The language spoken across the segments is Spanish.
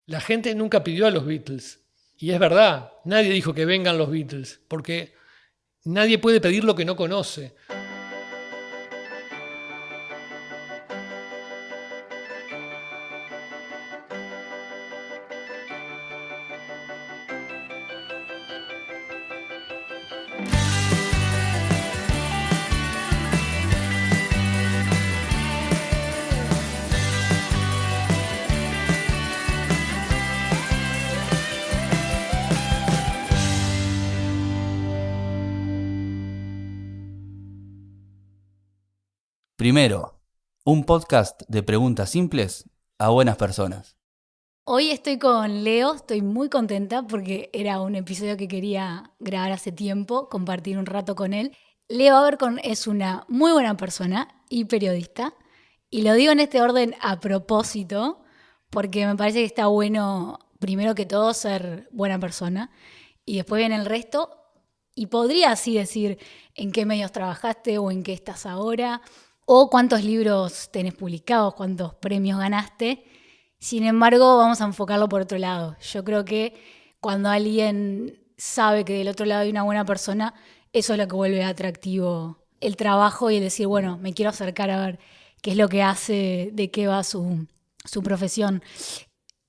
La gente nunca pidió a los Beatles. Y es verdad, nadie dijo que vengan los Beatles, porque nadie puede pedir lo que no conoce. Primero, un podcast de preguntas simples a buenas personas. Hoy estoy con Leo, estoy muy contenta porque era un episodio que quería grabar hace tiempo, compartir un rato con él. Leo Abercorn es una muy buena persona y periodista, y lo digo en este orden a propósito, porque me parece que está bueno, primero que todo, ser buena persona, y después viene el resto, y podría así decir en qué medios trabajaste o en qué estás ahora, o cuántos libros tenés publicados, cuántos premios ganaste. Sin embargo, vamos a enfocarlo por otro lado. Yo creo que cuando alguien sabe que del otro lado hay una buena persona, eso es lo que vuelve atractivo el trabajo y el decir, bueno, me quiero acercar a ver qué es lo que hace, de qué va su profesión.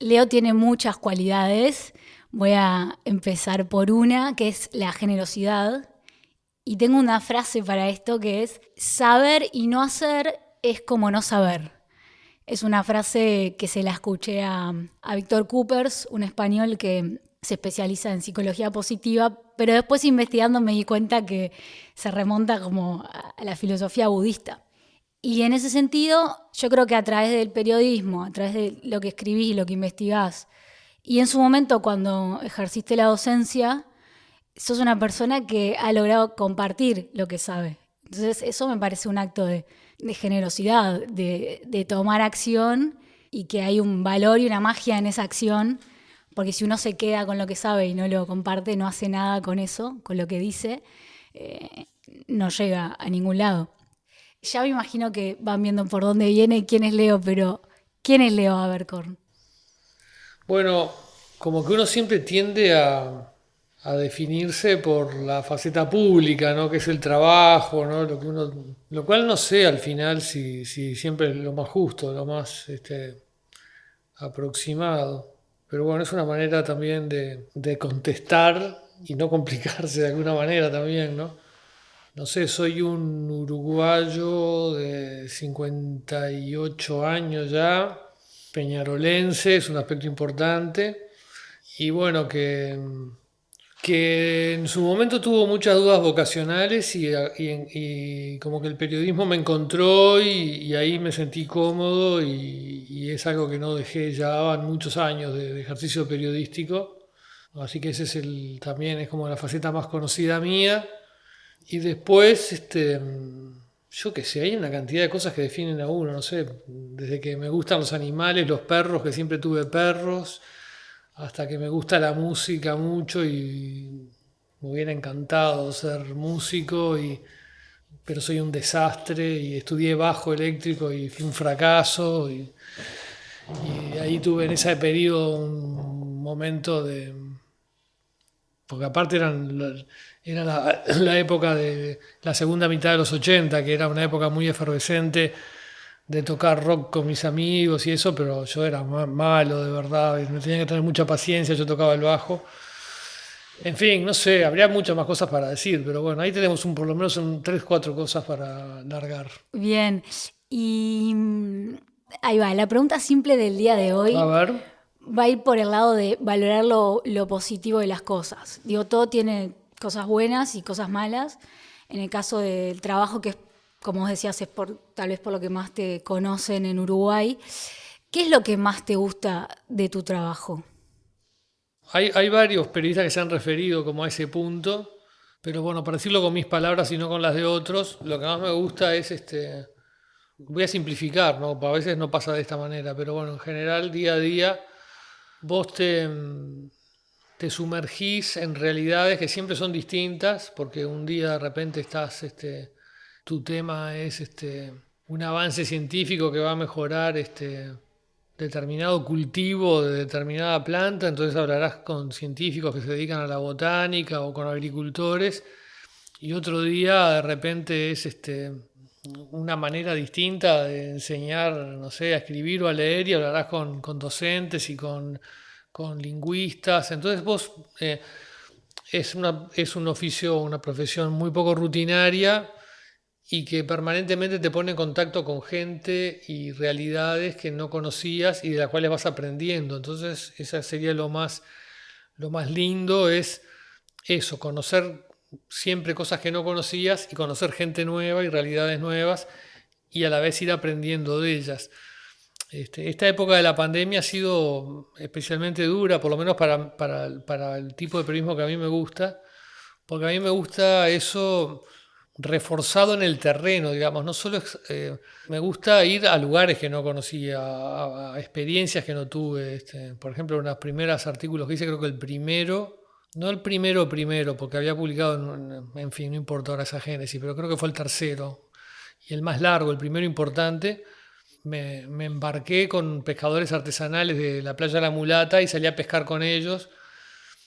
Leo tiene muchas cualidades. Voy a empezar por una, que es la generosidad. Y tengo una frase para esto que es, saber y no hacer es como no saber. Es una frase que se la escuché a Víctor Coopers, un español que se especializa en psicología positiva, pero después investigando me di cuenta que se remonta como a la filosofía budista. Y en ese sentido, yo creo que a través del periodismo, a través de lo que escribís y lo que investigás, y en su momento cuando ejerciste la docencia, sos una persona que ha logrado compartir lo que sabe. Entonces eso me parece un acto de generosidad, de tomar acción y que hay un valor y una magia en esa acción, porque si uno se queda con lo que sabe y no lo comparte, no hace nada con eso, con lo que dice, eh, no llega a ningún lado. Ya me imagino que van viendo por dónde viene y quién es Leo, pero ¿quién es Leo Abercorn? Bueno, como que uno siempre tiende a definirse por la faceta pública, ¿no? Que es el trabajo, ¿no? Lo cual no sé al final si siempre es lo más justo, lo más aproximado. Pero bueno, es una manera también de contestar y no complicarse de alguna manera también, ¿no? No sé, soy un uruguayo de 58 años ya, peñarolense, es un aspecto importante. Y bueno, que en su momento tuvo muchas dudas vocacionales y como que el periodismo me encontró y ahí me sentí cómodo y es algo que no dejé, ya van muchos años de ejercicio periodístico. Así que ese es también es como la faceta más conocida mía. Y después, yo qué sé, hay una cantidad de cosas que definen a uno, no sé, desde que me gustan los animales, los perros, que siempre tuve perros, hasta que me gusta la música mucho y me hubiera encantado ser músico, pero soy un desastre y estudié bajo eléctrico y fui un fracaso y ahí tuve en ese periodo un momento porque aparte era la época de la segunda mitad de los 80 que era una época muy efervescente de tocar rock con mis amigos y eso, pero yo era malo de verdad, me tenía que tener mucha paciencia, yo tocaba el bajo. En fin, no sé, habría muchas más cosas para decir, pero bueno, ahí tenemos por lo menos tres, cuatro cosas para largar. Bien, y ahí va, la pregunta simple del día de A hoy ver. va a ir por el lado de valorar lo positivo de las cosas. Digo, todo tiene cosas buenas y cosas malas. En el caso del trabajo, que es, como vos decías, es tal vez por lo que más te conocen en Uruguay, ¿qué es lo que más te gusta de tu trabajo? Hay varios periodistas que se han referido como a ese punto, pero bueno, para decirlo con mis palabras y no con las de otros, lo que más me gusta es voy a simplificar, ¿no? A veces no pasa de esta manera, pero bueno, en general, día a día, vos te sumergís en realidades que siempre son distintas, porque un día de repente tu tema es un avance científico que va a mejorar, determinado cultivo de determinada planta, entonces hablarás con científicos que se dedican a la botánica o con agricultores, y otro día de repente es una manera distinta de enseñar, no sé, a escribir o a leer, y hablarás con docentes y con lingüistas. Entonces vos es un oficio, una profesión muy poco rutinaria y que permanentemente te pone en contacto con gente y realidades que no conocías y de las cuales vas aprendiendo. Entonces, esa sería lo más lindo, es eso, conocer siempre cosas que no conocías y conocer gente nueva y realidades nuevas y a la vez ir aprendiendo de ellas. Esta época de la pandemia ha sido especialmente dura, por lo menos para el tipo de periodismo que a mí me gusta, porque a mí me gusta eso reforzado en el terreno, digamos. No solo me gusta ir a lugares que no conocía, a experiencias que no tuve. Por ejemplo, unos primeros artículos que hice, creo que el primero, no el primero, porque había publicado, en fin, no importa ahora esa génesis, pero creo que fue el tercero y el más largo, el primero importante. Me embarqué con pescadores artesanales de la playa de La Mulata y salí a pescar con ellos,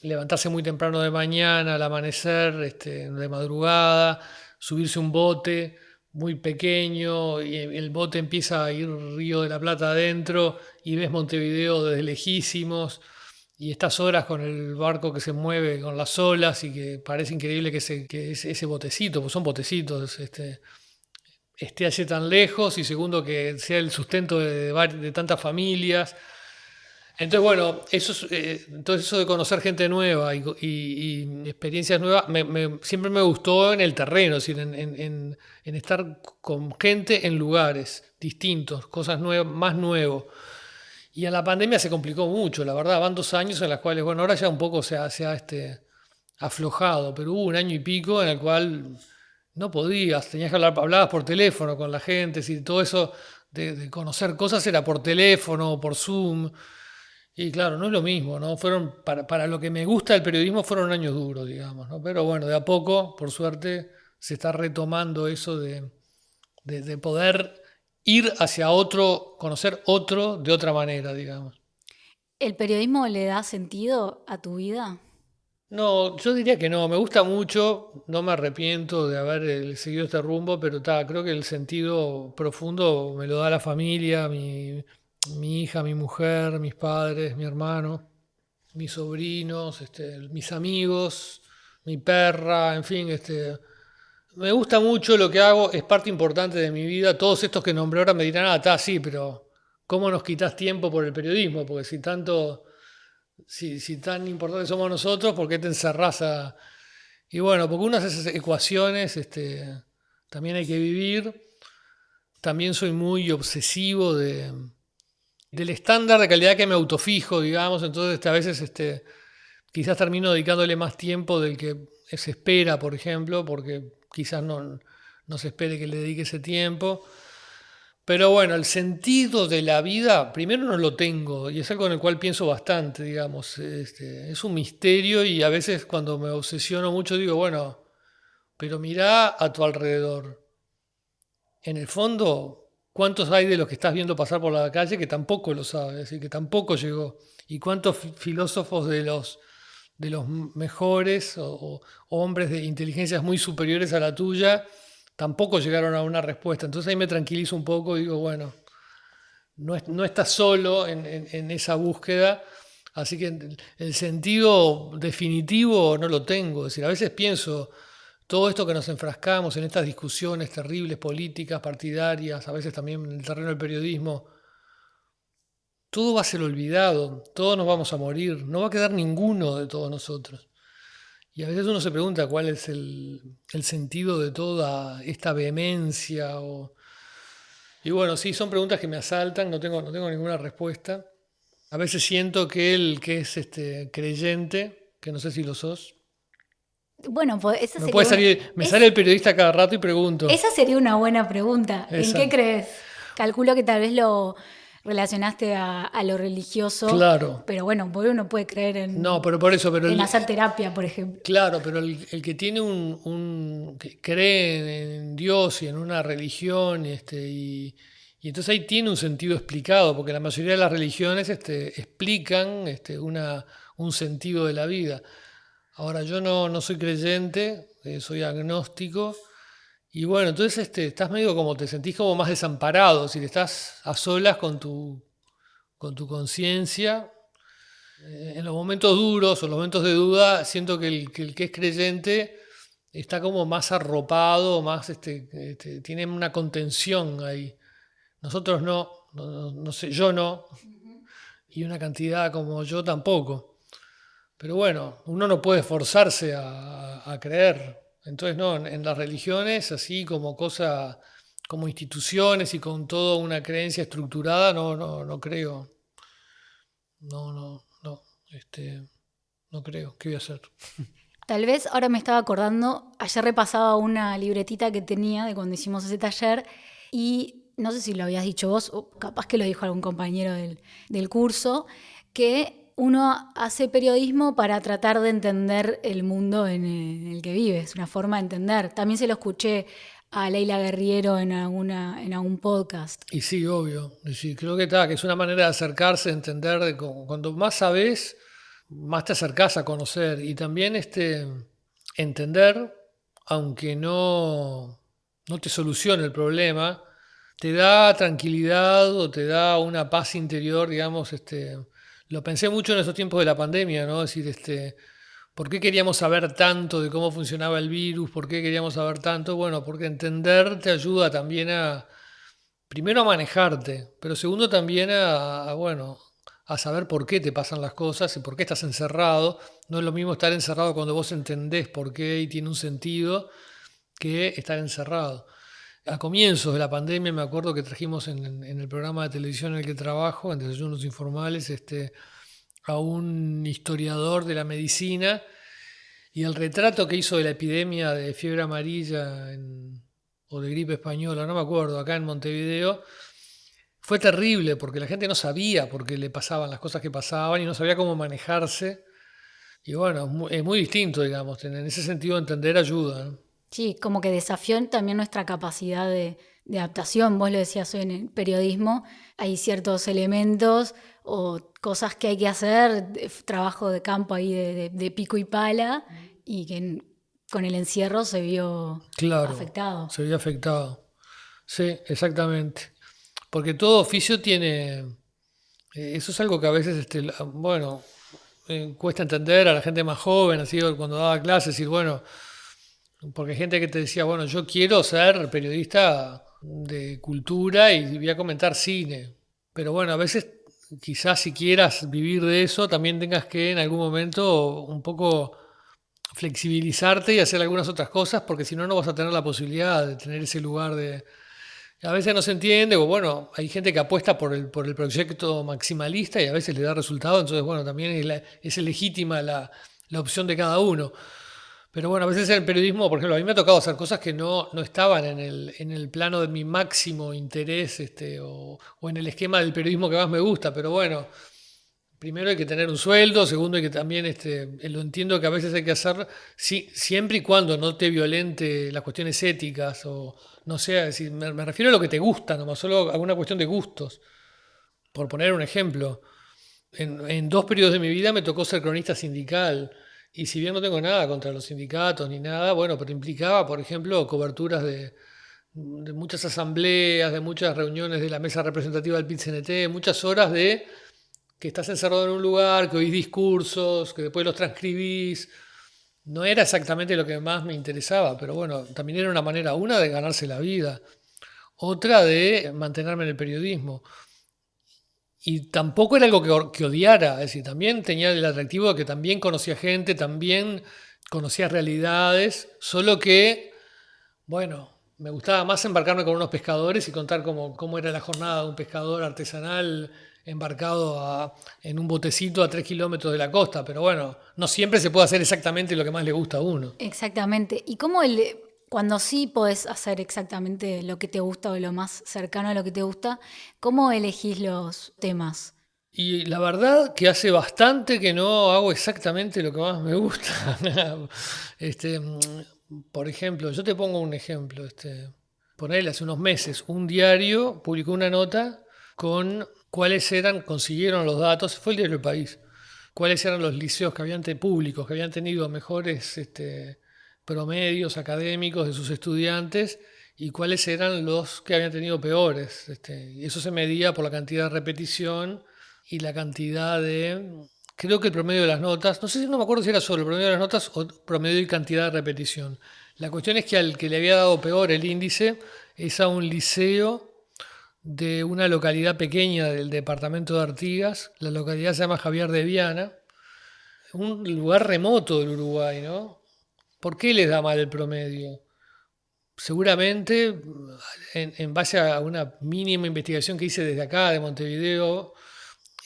levantarse muy temprano de mañana, al amanecer, de madrugada, subirse un bote muy pequeño y el bote empieza a ir Río de la Plata adentro y ves Montevideo desde lejísimos y estás horas con el barco que se mueve con las olas y que parece increíble que ese botecito, pues son botecitos, esté allí tan lejos, y segundo que sea el sustento de tantas familias. Entonces, bueno, entonces eso de conocer gente nueva y experiencias nuevas siempre me gustó en el terreno, es decir, en estar con gente en lugares distintos, cosas nuevas, más nuevo. Y en la pandemia se complicó mucho, la verdad, van 2 años en los cuales, bueno, ahora ya un poco se ha aflojado, pero hubo un año y pico en el cual no podías, tenías que hablar, hablabas por teléfono con la gente, si todo eso de conocer cosas era por teléfono o por Zoom. Y claro, no es lo mismo, ¿no? Para lo que me gusta del periodismo fueron años duros, digamos, ¿no? Pero bueno, de a poco, por suerte, se está retomando eso de poder ir hacia otro, conocer otro de otra manera, digamos. ¿El periodismo le da sentido a tu vida? No, yo diría que no, me gusta mucho, no me arrepiento de haber seguido este rumbo, pero creo que el sentido profundo me lo da la familia, mi hija, mi mujer, mis padres, mi hermano, mis sobrinos, mis amigos, mi perra, en fin, me gusta mucho lo que hago, es parte importante de mi vida. Todos estos que nombré ahora me dirán, está, sí, pero ¿cómo nos quitas tiempo por el periodismo? Porque si tan importantes somos nosotros, ¿por qué te encerrás a...? Y bueno, porque unas de esas ecuaciones también hay que vivir. También soy muy obsesivo del estándar de calidad que me autofijo, digamos. Entonces a veces quizás termino dedicándole más tiempo del que se espera, por ejemplo, porque quizás no se espere que le dedique ese tiempo. Pero bueno, el sentido de la vida, primero no lo tengo, y es algo en el cual pienso bastante, digamos. Es un misterio, y a veces cuando me obsesiono mucho digo, bueno, pero mirá a tu alrededor. En el fondo, ¿cuántos hay de los que estás viendo pasar por la calle que tampoco lo sabes, es decir, que tampoco llegó? ¿Y cuántos filósofos de los mejores o hombres de inteligencias muy superiores a la tuya tampoco llegaron a una respuesta? Entonces ahí me tranquilizo un poco y digo, bueno, no estás solo en esa búsqueda, así que el sentido definitivo no lo tengo. Es decir, a veces pienso, todo esto que nos enfrascamos en estas discusiones terribles, políticas, partidarias, a veces también en el terreno del periodismo, todo va a ser olvidado, todos nos vamos a morir, no va a quedar ninguno de todos nosotros. Y a veces uno se pregunta cuál es el sentido de toda esta vehemencia. Y bueno, sí, son preguntas que me asaltan, no tengo ninguna respuesta. A veces siento que el que es creyente, que no sé si lo sos, Bueno, pues esa me sería puede salir, me sale el periodista cada rato y pregunto. esa sería una buena pregunta. ¿En qué Esa, crees? Calculo que tal vez lo relacionaste a lo religioso, claro. pero bueno, porque uno puede creer No, pero por eso, en hacer terapia, por ejemplo. claro, pero el que tiene que cree en Dios y en una religión, Y entonces ahí tiene un sentido explicado, porque la mayoría de las religiones explican un sentido de la vida. Ahora, yo no soy creyente, soy agnóstico, y bueno, entonces estás medio como, te sentís como más desamparado, si estás a solas con tu conciencia. En los momentos duros o en los momentos de duda, siento que el que es creyente está como más arropado, más tiene una contención ahí. Nosotros no sé, yo no, y una cantidad como yo tampoco. Pero bueno, uno no puede forzarse a creer. Entonces, no, en las religiones, así como cosa, como instituciones y con toda una creencia estructurada, no creo. No, no creo. ¿Qué voy a hacer? Tal vez ahora me estaba acordando, ayer repasaba una libretita que tenía de cuando hicimos ese taller y no sé si lo habías dicho vos o capaz que lo dijo algún compañero del curso, que uno hace periodismo para tratar de entender el mundo en el que vive, es una forma de entender. También se lo escuché a Leila Guerriero en algún podcast. Y sí, obvio. Y sí, creo que es una manera de acercarse, entender, cuando más sabes, más te acercás a conocer. Y también entender, aunque no te solucione el problema, te da tranquilidad o te da una paz interior, digamos. Lo pensé mucho en esos tiempos de la pandemia, ¿no? Es decir, ¿por qué queríamos saber tanto de cómo funcionaba el virus? ¿Por qué queríamos saber tanto? Bueno, porque entender te ayuda también primero a manejarte, pero segundo también bueno, a saber por qué te pasan las cosas y por qué estás encerrado. No es lo mismo estar encerrado cuando vos entendés por qué y tiene un sentido que estar encerrado. A comienzos de la pandemia me acuerdo que trajimos en el programa de televisión en el que trabajo, en Desayunos Informales, a un historiador de la medicina y el retrato que hizo de la epidemia de fiebre amarilla o de gripe española, no me acuerdo, acá en Montevideo, fue terrible porque la gente no sabía por qué le pasaban las cosas que pasaban y no sabía cómo manejarse. Y bueno, es muy distinto, digamos, en ese sentido entender ayuda, ¿no? Sí, como que desafió también nuestra capacidad de adaptación. Vos lo decías hoy en el periodismo, hay ciertos elementos o cosas que hay que hacer, trabajo de campo ahí de pico y pala, y que con el encierro se vio Claro, afectado. se veía afectado. Sí, exactamente. Porque todo oficio tiene, eso es algo que a veces, bueno, cuesta entender a la gente más joven, así cuando daba clases, y bueno, porque hay gente que te decía, bueno, yo quiero ser periodista de cultura y voy a comentar cine. Pero bueno, a veces quizás si quieras vivir de eso, también tengas que en algún momento un poco flexibilizarte y hacer algunas otras cosas, porque si no, no vas a tener la posibilidad de tener ese lugar de... A veces no se entiende, o bueno, hay gente que apuesta por el proyecto maximalista y a veces le da resultado, entonces bueno, también es legítima la opción de cada uno. Pero bueno, a veces en el periodismo, por ejemplo, a mí me ha tocado hacer cosas que no estaban en el plano de mi máximo interés, o en el esquema del periodismo que más me gusta, pero bueno, primero hay que tener un sueldo, segundo hay que también, lo entiendo que a veces hay que hacer, siempre y cuando no te violente las cuestiones éticas o no sea, es decir, me refiero a lo que te gusta, nomás solo a una cuestión de gustos. Por poner un ejemplo, en dos periodos de mi vida me tocó ser cronista sindical. Y si bien no tengo nada contra los sindicatos ni nada, bueno, pero implicaba, por ejemplo, coberturas de muchas asambleas, de muchas reuniones de la mesa representativa del PIT-CNT, muchas horas de que estás encerrado en un lugar, que oís discursos, que después los transcribís. No era exactamente lo que más me interesaba, pero bueno, también era una manera, una de ganarse la vida, otra de mantenerme en el periodismo. Y tampoco era algo que odiara, es decir, también tenía el atractivo de que también conocía gente, también conocía realidades, solo que, bueno, me gustaba más embarcarme con unos pescadores y contar cómo era la jornada de un pescador artesanal embarcado en un botecito a 3 kilómetros de la costa, pero bueno, no siempre se puede hacer exactamente lo que más le gusta a uno. Exactamente. ¿Y cómo cuando sí podés hacer exactamente lo que te gusta o lo más cercano a lo que te gusta, cómo elegís los temas? Y la verdad que hace bastante que no hago exactamente lo que más me gusta. Por ejemplo, yo te pongo un ejemplo. ponele hace unos meses, un diario publicó una nota con consiguieron los datos, fue el diario El País, cuáles eran los liceos públicos que habían tenido mejores promedios académicos de sus estudiantes y cuáles eran los que habían tenido peores. Y eso se medía por la cantidad de repetición y la cantidad creo que el promedio de las notas, no me acuerdo si era solo el promedio de las notas o promedio y cantidad de repetición. La cuestión es que al que le había dado peor el índice es a un liceo de una localidad pequeña del departamento de Artigas. La localidad se llama Javier de Viana, un lugar remoto del Uruguay, ¿no? ¿Por qué les da mal el promedio? Seguramente, en base a una mínima investigación que hice desde acá, de Montevideo,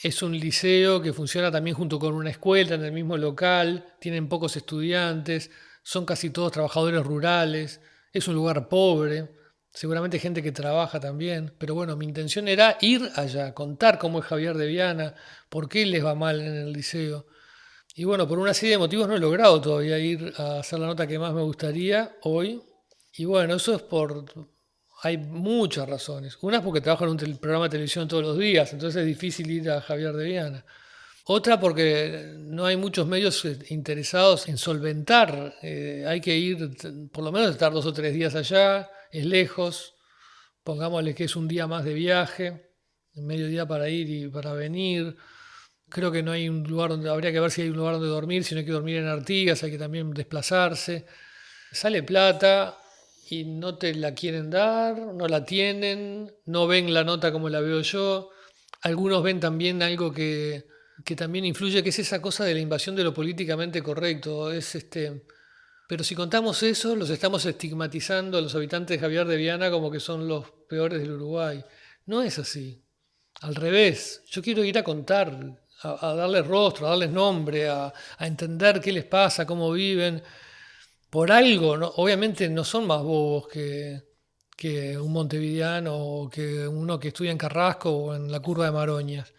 es un liceo que funciona también junto con una escuela en el mismo local, tienen pocos estudiantes, son casi todos trabajadores rurales, es un lugar pobre, seguramente gente que trabaja también, pero bueno, mi intención era ir allá, contar cómo es Javier de Viana, por qué les va mal en el liceo. Y bueno, por una serie de motivos no he logrado todavía ir a hacer la nota que más me gustaría hoy. Y bueno, eso es hay muchas razones. Una es porque trabajo en un programa de televisión todos los días, entonces es difícil ir a Javier de Viana. Otra porque no hay muchos medios interesados en solventar. Hay que ir, por lo menos estar 2 o 3 días allá, es lejos. Pongámosle que es un día más de viaje, medio día para ir y para venir. Creo que no hay un lugar habría que ver si hay un lugar donde dormir, si no hay que dormir en Artigas, hay que también desplazarse. Sale plata y no te la quieren dar, no la tienen, no ven la nota como la veo yo. Algunos ven también algo que también influye, que es esa cosa de la invasión de lo políticamente correcto. Pero si contamos eso, los estamos estigmatizando a los habitantes de Javier de Viana como que son los peores del Uruguay. No es así. Al revés, yo quiero ir a contar, a darles rostro, a darles nombre, a entender qué les pasa, cómo viven. Por algo, ¿no? Obviamente no son más bobos que un montevideano o que uno que estudia en Carrasco o en la Curva de Maroñas.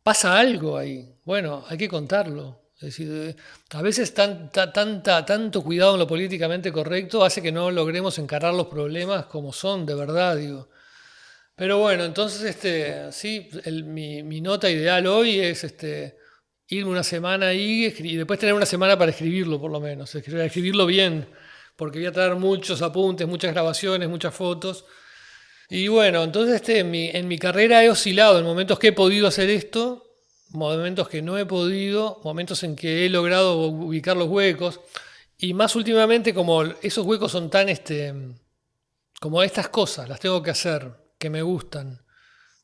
Pasa algo ahí. Bueno, hay que contarlo. Es decir, a veces tanto cuidado en lo políticamente correcto hace que no logremos encarar los problemas como son, de verdad, digo. Pero bueno, entonces, sí, mi nota ideal hoy es irme una semana ahí y después tener una semana para escribirlo, por lo menos, escribirlo bien, porque voy a traer muchos apuntes, muchas grabaciones, muchas fotos. Y bueno, entonces en mi carrera he oscilado en momentos que he podido hacer esto, momentos que no he podido, momentos en que he logrado ubicar los huecos, y más últimamente como esos huecos son como estas cosas, las tengo que hacer, que me gustan,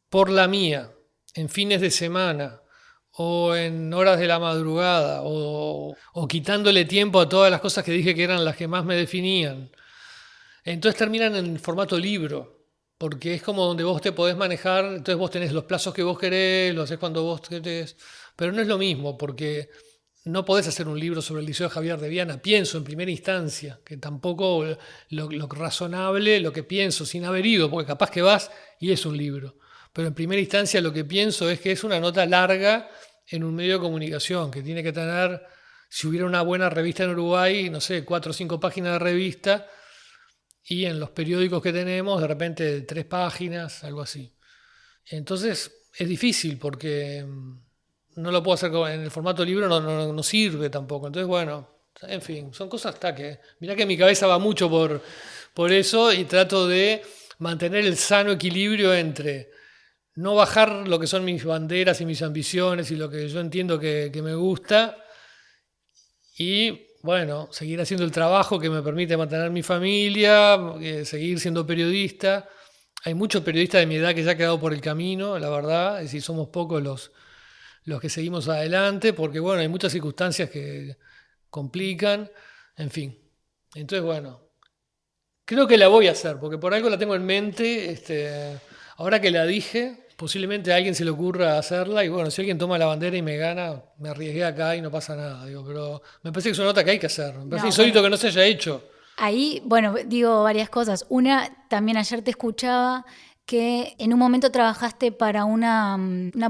por la mía, en fines de semana, o en horas de la madrugada, o quitándole tiempo a todas las cosas que dije que eran las que más me definían. Entonces terminan en formato libro, porque es como donde vos te podés manejar, entonces vos tenés los plazos que vos querés, lo haces cuando vos querés, pero no es lo mismo, porque no podés hacer un libro sobre el Liceo de Javier de Viana, pienso en primera instancia, que tampoco lo razonable, lo que pienso sin haber ido, porque capaz que vas y es un libro, pero en primera instancia lo que pienso es que es una nota larga en un medio de comunicación, que tiene que tener, si hubiera una buena revista en Uruguay, no sé, 4 o 5 páginas de revista, y en los periódicos que tenemos, de repente 3 páginas, algo así. Entonces es difícil porque no lo puedo hacer en el formato libro, no sirve tampoco. Entonces, bueno, en fin, son cosas que... Mirá que mi cabeza va mucho por eso y trato de mantener el sano equilibrio entre no bajar lo que son mis banderas y mis ambiciones y lo que yo entiendo que me gusta y, bueno, seguir haciendo el trabajo que me permite mantener mi familia, seguir siendo periodista. Hay muchos periodistas de mi edad que ya han quedado por el camino, la verdad, es decir, somos pocos los que seguimos adelante, porque bueno, hay muchas circunstancias que complican, en fin. Entonces, bueno, creo que la voy a hacer, porque por algo la tengo en mente, ahora que la dije, posiblemente a alguien se le ocurra hacerla, y bueno, si alguien toma la bandera y me gana, me arriesgué acá y no pasa nada, digo, pero me parece que es una nota que hay que hacer, me parece insólito que no se haya hecho. Ahí, bueno, digo varias cosas. Una, también ayer te escuchaba que en un momento trabajaste para una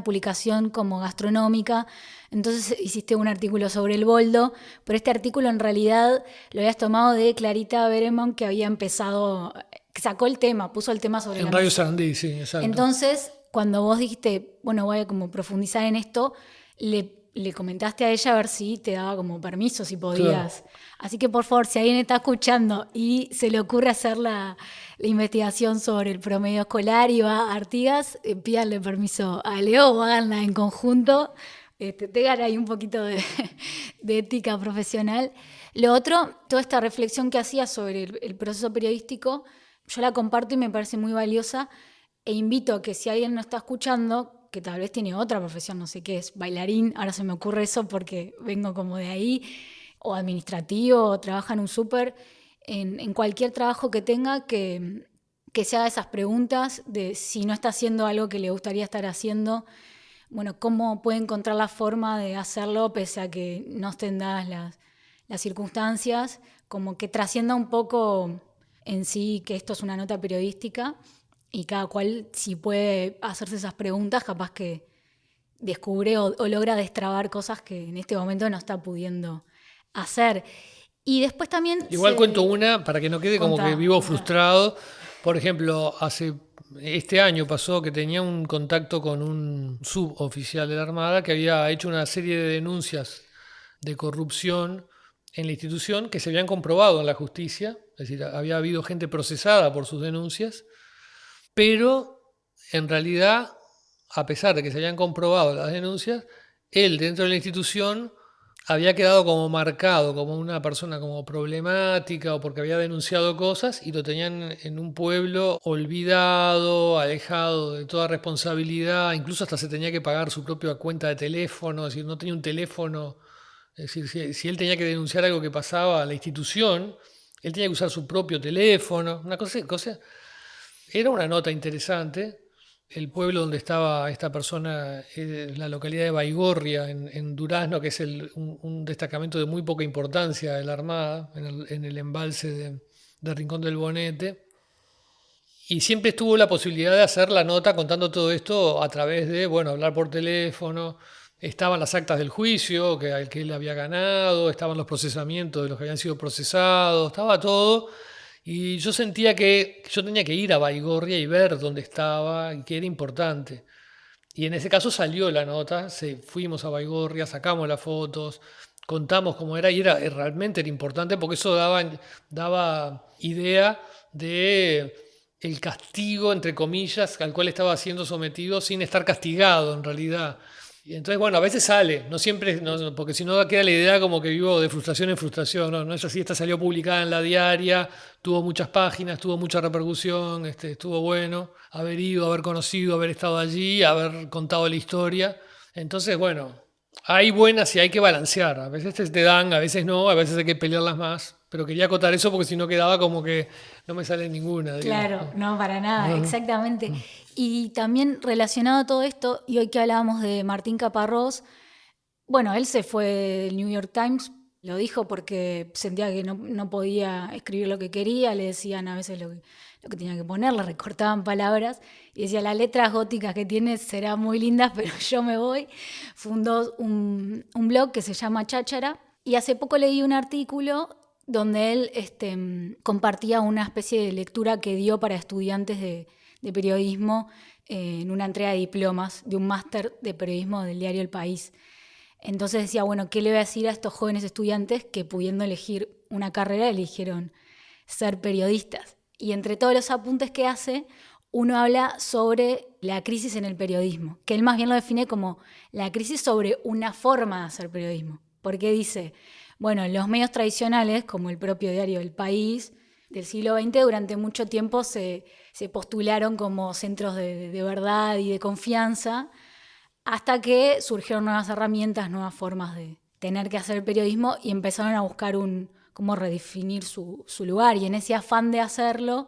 publicación como gastronómica, entonces hiciste un artículo sobre el boldo, pero este artículo en realidad lo habías tomado de Clarita Beremont, que había empezado sacó el tema, puso el tema sobre En la Radio mesa. Sarandí, sí, exacto. Entonces, cuando vos dijiste, bueno, voy a como profundizar en esto, le comentaste a ella a ver si te daba como permiso, si podías. Claro. Así que por favor, si alguien está escuchando y se le ocurre hacer la investigación sobre el promedio escolar y va a Artigas, pídanle permiso a Leo o háganla en conjunto. Tengan ahí un poquito de ética profesional. Lo otro, toda esta reflexión que hacía sobre el proceso periodístico, yo la comparto y me parece muy valiosa. E invito a que si alguien no está escuchando, que tal vez tiene otra profesión, no sé qué es, bailarín, ahora se me ocurre eso porque vengo como de ahí, o administrativo, o trabaja en un súper, en cualquier trabajo que tenga, que se haga esas preguntas de si no está haciendo algo que le gustaría estar haciendo, bueno, cómo puede encontrar la forma de hacerlo pese a que no estén dadas las circunstancias, como que trascienda un poco en sí que esto es una nota periodística. Y cada cual, si puede hacerse esas preguntas, capaz que descubre o logra destrabar cosas que en este momento no está pudiendo hacer. Y después también Igual cuento una para que no quede como que vivo Contá. frustrado. Por ejemplo, este año pasó que tenía un contacto con un suboficial de la Armada que había hecho una serie de denuncias de corrupción en la institución que se habían comprobado en la justicia. Es decir, había habido gente procesada por sus denuncias, pero en realidad, a pesar de que se habían comprobado las denuncias, él dentro de la institución había quedado como marcado como una persona como problemática o porque había denunciado cosas y lo tenían en un pueblo olvidado, alejado de toda responsabilidad, incluso hasta se tenía que pagar su propia cuenta de teléfono, es decir, no tenía un teléfono, es decir, si él tenía que denunciar algo que pasaba a la institución, él tenía que usar su propio teléfono, una cosa. Era una nota interesante. El pueblo donde estaba esta persona es la localidad de Baigorria, en Durazno, que es un destacamento de muy poca importancia de la Armada, en el embalse de Rincón del Bonete. Y siempre estuvo la posibilidad de hacer la nota contando todo esto a través de, bueno, hablar por teléfono. Estaban las actas del juicio, al que él había ganado, estaban los procesamientos de los que habían sido procesados, estaba todo. Y yo sentía que yo tenía que ir a Baigorria y ver dónde estaba y que era importante. Y en ese caso salió la nota, fuimos a Baigorria, sacamos las fotos, contamos cómo era y realmente era importante porque eso daba idea de el castigo, entre comillas, al cual estaba siendo sometido sin estar castigado en realidad. Y entonces, bueno, a veces sale, no siempre, no, porque si no queda la idea como que vivo de frustración en frustración. No, no es así, esta salió publicada en La Diaria, tuvo muchas páginas, tuvo mucha repercusión, estuvo bueno haber ido, haber conocido, haber estado allí, haber contado la historia. Entonces, bueno, hay buenas y hay que balancear. A veces te dan, a veces no, a veces hay que pelearlas más. Pero quería acotar eso porque si no quedaba como que no me sale ninguna, digamos. claro, no, para nada, No, no. exactamente. Y también relacionado a todo esto, y hoy que hablábamos de Martín Caparrós, bueno, él se fue del New York Times, lo dijo porque sentía que no podía escribir lo que quería, le decían a veces lo que tenía que poner, le recortaban palabras, y decía, las letras góticas que tienes serán muy lindas, pero yo me voy. Fundó un blog que se llama Cháchara, y hace poco leí un artículo donde él compartía una especie de lectura que dio para estudiantes de periodismo en una entrega de diplomas de un máster de periodismo del diario El País. Entonces decía, bueno, ¿qué le voy a decir a estos jóvenes estudiantes que pudiendo elegir una carrera eligieron ser periodistas? Y entre todos los apuntes que hace, uno habla sobre la crisis en el periodismo, que él más bien lo define como la crisis sobre una forma de hacer periodismo. Porque dice, bueno, los medios tradicionales, como el propio diario El País del siglo XX, durante mucho tiempo se postularon como centros de verdad y de confianza, hasta que surgieron nuevas herramientas, nuevas formas de tener que hacer periodismo y empezaron a buscar cómo redefinir su lugar. Y en ese afán de hacerlo,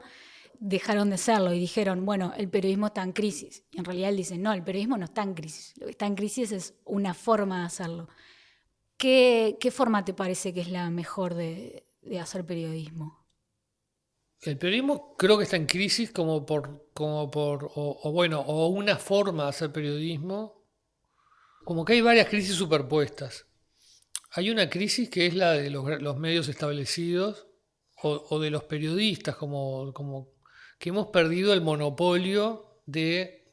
dejaron de serlo y dijeron, bueno, el periodismo está en crisis. Y en realidad él dice, no, el periodismo no está en crisis. Lo que está en crisis es una forma de hacerlo. ¿Qué forma te parece que es la mejor de hacer periodismo? El periodismo creo que está en crisis o una forma de hacer periodismo, como que hay varias crisis superpuestas. Hay una crisis que es la de los medios establecidos o de los periodistas, como que hemos perdido el monopolio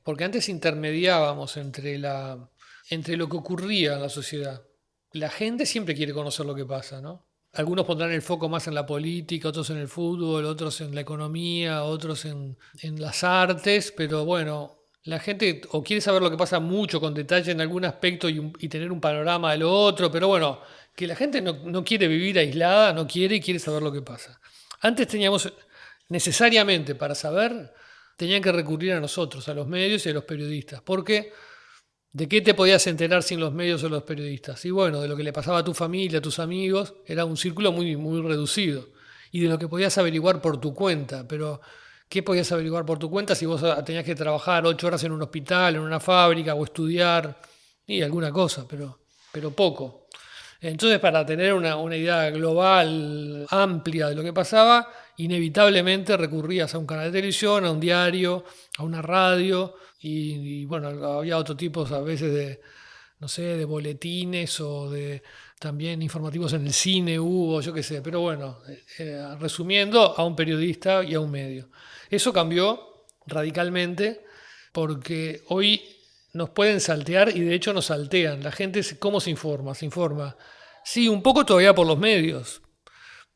porque antes intermediábamos entre lo que ocurría en la sociedad. La gente siempre quiere conocer lo que pasa, ¿no? Algunos pondrán el foco más en la política, otros en el fútbol, otros en la economía, otros en las artes, pero bueno, la gente o quiere saber lo que pasa mucho con detalle en algún aspecto y tener un panorama de lo otro, pero bueno, que la gente no quiere vivir aislada, no quiere y quiere saber lo que pasa. Antes teníamos necesariamente para saber, tenían que recurrir a nosotros, a los medios y a los periodistas, porque ¿de qué te podías enterar sin los medios o los periodistas? Y bueno, de lo que le pasaba a tu familia, a tus amigos, era un círculo muy, muy reducido. Y de lo que podías averiguar por tu cuenta. Pero, ¿qué podías averiguar por tu cuenta si vos tenías que trabajar 8 horas en un hospital, en una fábrica o estudiar? Y alguna cosa, pero poco. Entonces, para tener una idea global, amplia de lo que pasaba, inevitablemente recurrías a un canal de televisión, a un diario, a una radio, y bueno, había otro tipo a veces de, no sé, de boletines o de también informativos en el cine hubo, yo qué sé, pero bueno, resumiendo, a un periodista y a un medio. Eso cambió radicalmente porque hoy nos pueden saltear y de hecho nos saltean. La gente, ¿cómo se informa? Se informa, sí, un poco todavía por los medios,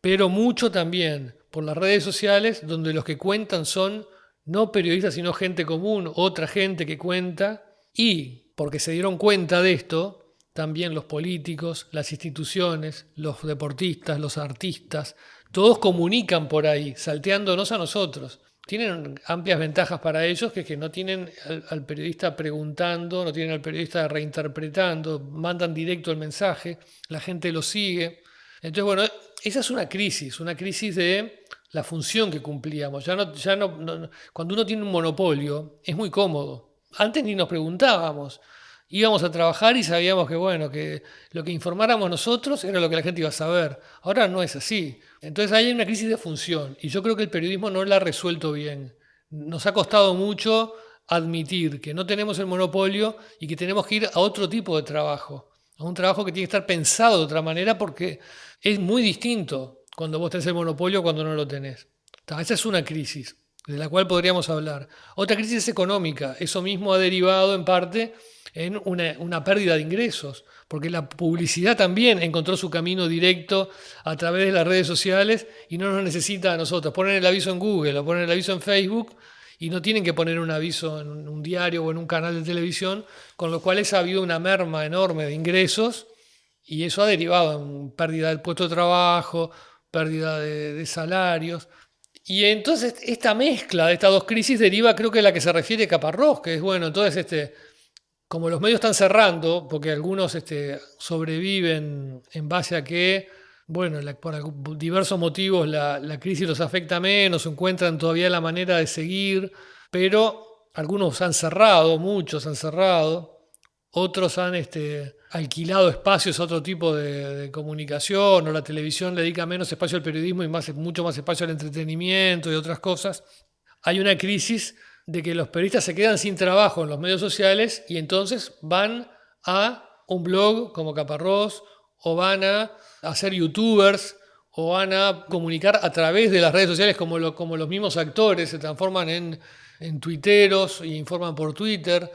pero mucho también por las redes sociales, donde los que cuentan son no periodistas, sino gente común, otra gente que cuenta, y porque se dieron cuenta de esto, también los políticos, las instituciones, los deportistas, los artistas, todos comunican por ahí, salteándonos a nosotros. Tienen amplias ventajas para ellos, que es que no tienen al periodista preguntando, no tienen al periodista reinterpretando, mandan directo el mensaje, la gente lo sigue. Entonces, bueno, esa es una crisis de la función que cumplíamos. Cuando uno tiene un monopolio, es muy cómodo. Antes ni nos preguntábamos. Íbamos a trabajar y sabíamos que, bueno, que lo que informáramos nosotros era lo que la gente iba a saber. Ahora no es así. Entonces hay una crisis de función y yo creo que el periodismo no la ha resuelto bien. Nos ha costado mucho admitir que no tenemos el monopolio y que tenemos que ir a otro tipo de trabajo. A un trabajo que tiene que estar pensado de otra manera porque es muy distinto cuando vos tenés el monopolio cuando no lo tenés. Esa es una crisis de la cual podríamos hablar. Otra crisis es económica. Eso mismo ha derivado en parte en una pérdida de ingresos, porque la publicidad también encontró su camino directo a través de las redes sociales y no nos necesita a nosotros. Ponen el aviso en Google o ponen el aviso en Facebook y no tienen que poner un aviso en un diario o en un canal de televisión, con lo cual ha habido una merma enorme de ingresos y eso ha derivado en pérdida del puesto de trabajo, pérdida de salarios. Y entonces esta mezcla de estas dos crisis deriva, creo que a la que se refiere Caparrós, que es, bueno, entonces como los medios están cerrando, porque algunos sobreviven en base a que, bueno, por diversos motivos la crisis los afecta menos, encuentran todavía la manera de seguir, pero algunos han cerrado, muchos han cerrado, otros han alquilado espacios a otro tipo de comunicación, o la televisión le dedica menos espacio al periodismo y mucho más espacio al entretenimiento y otras cosas. Hay una crisis de que los periodistas se quedan sin trabajo en los medios sociales y entonces van a un blog como Caparrós o van a ser youtubers o van a comunicar a través de las redes sociales como los mismos actores se transforman en tuiteros y informan por Twitter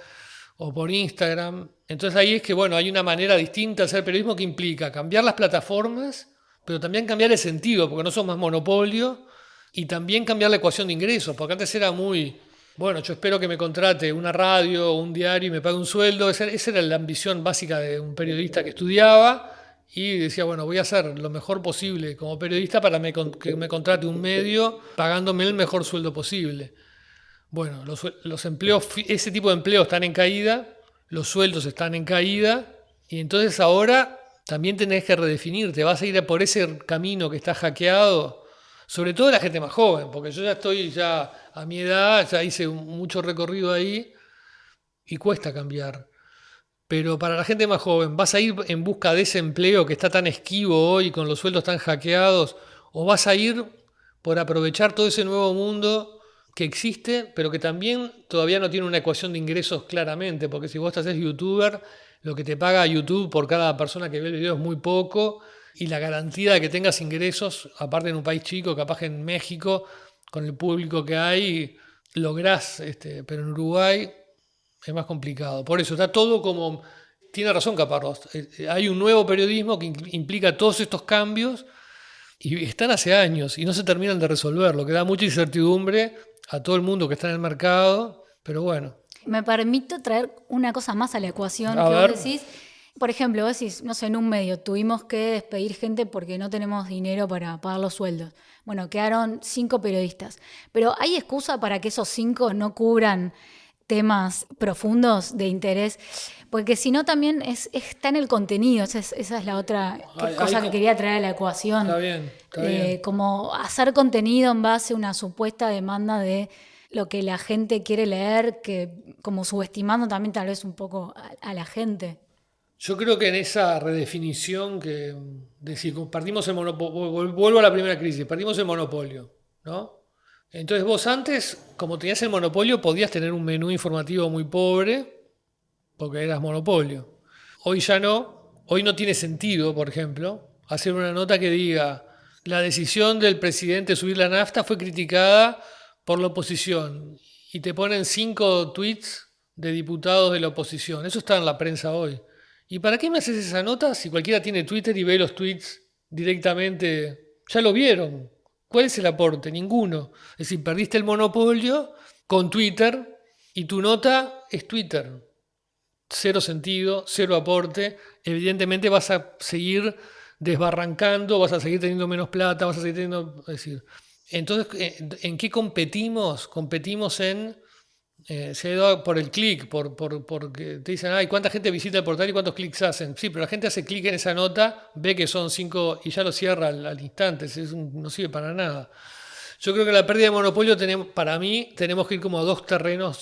o por Instagram. Entonces ahí es que, bueno, hay una manera distinta de hacer periodismo que implica cambiar las plataformas, pero también cambiar el sentido, porque no son más monopolio, y también cambiar la ecuación de ingresos, porque antes era muy, bueno, yo espero que me contrate una radio o un diario y me pague un sueldo. Esa era la ambición básica de un periodista que estudiaba y decía, bueno, voy a hacer lo mejor posible como periodista para que me contrate un medio pagándome el mejor sueldo posible. Bueno, los empleos, ese tipo de empleos están en caída, los sueldos están en caída y entonces ahora también tenés que redefinirte, vas a ir por ese camino que está hackeado, sobre todo la gente más joven, porque yo ya estoy a mi edad, ya hice mucho recorrido ahí y cuesta cambiar. Pero para la gente más joven, ¿vas a ir en busca de ese empleo que está tan esquivo hoy con los sueldos tan hackeados? ¿O vas a ir por aprovechar todo ese nuevo mundo que existe, pero que también todavía no tiene una ecuación de ingresos claramente? Porque si vos te haces youtuber, lo que te paga YouTube por cada persona que ve el video es muy poco y la garantía de que tengas ingresos, aparte en un país chico, capaz que en México, con el público que hay, lográs, pero en Uruguay es más complicado. Por eso está todo como... Tiene razón Caparrós. Hay un nuevo periodismo que implica todos estos cambios y están hace años y no se terminan de resolver, lo que da mucha incertidumbre a todo el mundo que está en el mercado, pero bueno. Me permito traer una cosa más a la ecuación A que ver. vos decís. Por ejemplo, vos decís, no sé, en un medio tuvimos que despedir gente porque no tenemos dinero para pagar los sueldos. Bueno, quedaron 5 periodistas. Pero ¿hay excusa para que esos 5 no cubran temas profundos de interés? Porque si no también está en el contenido. Esa es la otra cosa que quería traer a la ecuación. Está bien. Como hacer contenido en base a una supuesta demanda de lo que la gente quiere leer, que como subestimando también tal vez un poco a la gente. Yo creo que en esa redefinición que decir, partimos el monopolio, vuelvo a la primera crisis, partimos el monopolio, ¿no? Entonces vos antes, como tenías el monopolio, podías tener un menú informativo muy pobre, porque eras monopolio. Hoy ya no, hoy no tiene sentido, por ejemplo, hacer una nota que diga, la decisión del presidente de subir la nafta fue criticada por la oposición, y te ponen 5 tweets de diputados de la oposición. Eso está en la prensa hoy. ¿Y para qué me haces esa nota si cualquiera tiene Twitter y ve los tweets directamente? Ya lo vieron. ¿Cuál es el aporte? Ninguno. Es decir, perdiste el monopolio con Twitter y tu nota es Twitter. 0 sentido, 0 aporte. Evidentemente vas a seguir desbarrancando, vas a seguir teniendo menos plata, vas a seguir teniendo... Es decir, entonces, ¿en qué competimos? Competimos en... se ha dado por el clic, porque te dicen, ay, ¿cuánta gente visita el portal y cuántos clics hacen? Sí, pero la gente hace clic en esa nota, ve que son 5 y ya lo cierra al instante, no sirve para nada. Yo creo que la pérdida de monopolio, para mí, tenemos que ir como a 2 terrenos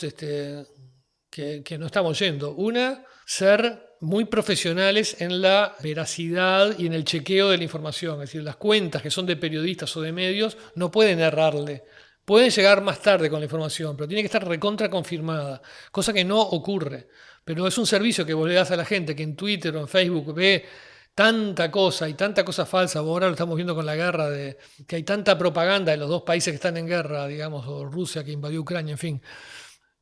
que no estamos yendo. Una, ser muy profesionales en la veracidad y en el chequeo de la información. Es decir, las cuentas que son de periodistas o de medios no pueden errarle. Pueden llegar más tarde con la información, pero tiene que estar recontra confirmada, cosa que no ocurre. Pero es un servicio que vos le das a la gente que en Twitter o en Facebook ve tanta cosa y tanta cosa falsa. Ahora lo estamos viendo con la guerra, que hay tanta propaganda de los 2 países que están en guerra, digamos, o Rusia que invadió Ucrania, en fin,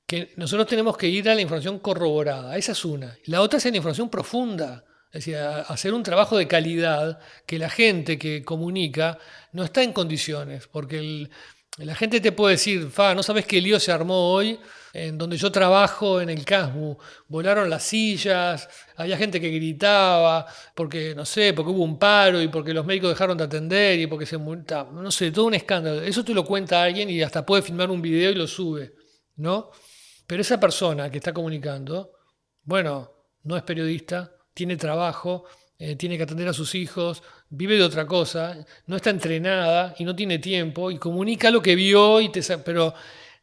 que nosotros tenemos que ir a la información corroborada. Esa es una. La otra es la información profunda. Es decir, hacer un trabajo de calidad que la gente que comunica no está en condiciones, porque la gente te puede decir, no sabes qué lío se armó hoy en donde yo trabajo en el CASMU, volaron las sillas, había gente que gritaba, porque no sé, porque hubo un paro y porque los médicos dejaron de atender y porque se multa, no sé, todo un escándalo. Eso te lo cuenta alguien y hasta puede filmar un video y lo sube, ¿no? Pero esa persona que está comunicando, bueno, no es periodista, tiene trabajo, tiene que atender a sus hijos, vive de otra cosa, no está entrenada y no tiene tiempo y comunica lo que vio, pero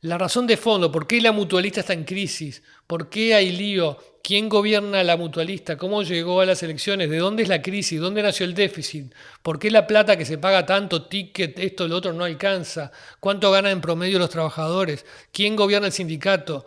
la razón de fondo, ¿por qué la mutualista está en crisis? ¿Por qué hay lío? ¿Quién gobierna la mutualista? ¿Cómo llegó a las elecciones? ¿De dónde es la crisis? ¿Dónde nació el déficit? ¿Por qué la plata que se paga tanto, ticket, esto, lo otro, no alcanza? ¿Cuánto ganan en promedio los trabajadores? ¿Quién gobierna el sindicato?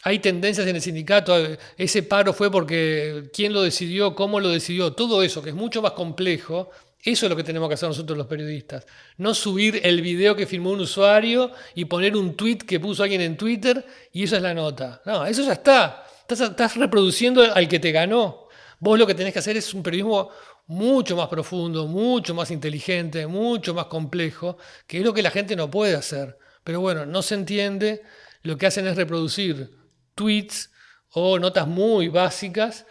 Hay tendencias en el sindicato, ese paro fue porque quién lo decidió, cómo lo decidió, todo eso que es mucho más complejo, eso es lo que tenemos que hacer nosotros los periodistas. No subir el video que filmó un usuario y poner un tweet que puso alguien en Twitter y eso es la nota. No, eso ya está. Estás reproduciendo al que te ganó. Vos lo que tenés que hacer es un periodismo mucho más profundo, mucho más inteligente, mucho más complejo, que es lo que la gente no puede hacer. Pero bueno, no se entiende, lo que hacen es reproducir tweets o notas muy básicas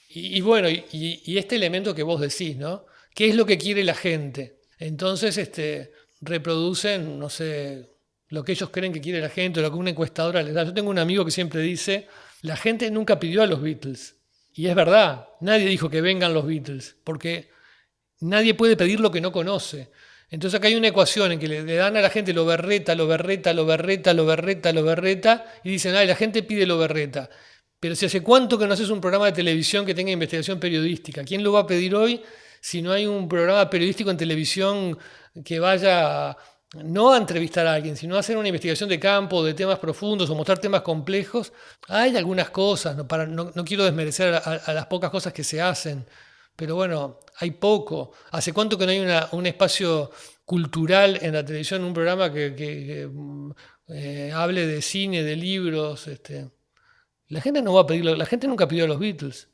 y bueno, y este elemento que vos decís, ¿no? ¿Qué es lo que quiere la gente? Entonces reproducen, no sé, lo que ellos creen que quiere la gente o lo que una encuestadora les da. Yo tengo un amigo que siempre dice, la gente nunca pidió a los Beatles. Y es verdad, nadie dijo que vengan los Beatles, porque nadie puede pedir lo que no conoce. Entonces acá hay una ecuación en que le dan a la gente lo berreta, y dicen, ay, la gente pide lo berreta. Pero si hace cuánto que no haces un programa de televisión que tenga investigación periodística, ¿quién lo va a pedir hoy si no hay un programa periodístico en televisión que vaya no a entrevistar a alguien, sino a hacer una investigación de campo, de temas profundos o mostrar temas complejos? Hay algunas cosas, no quiero desmerecer a las pocas cosas que se hacen, pero bueno, hay poco. ¿Hace cuánto que no hay un espacio cultural en la televisión, un programa que hable de cine, de libros? La gente no va a pedirlo, la gente nunca pidió a los Beatles.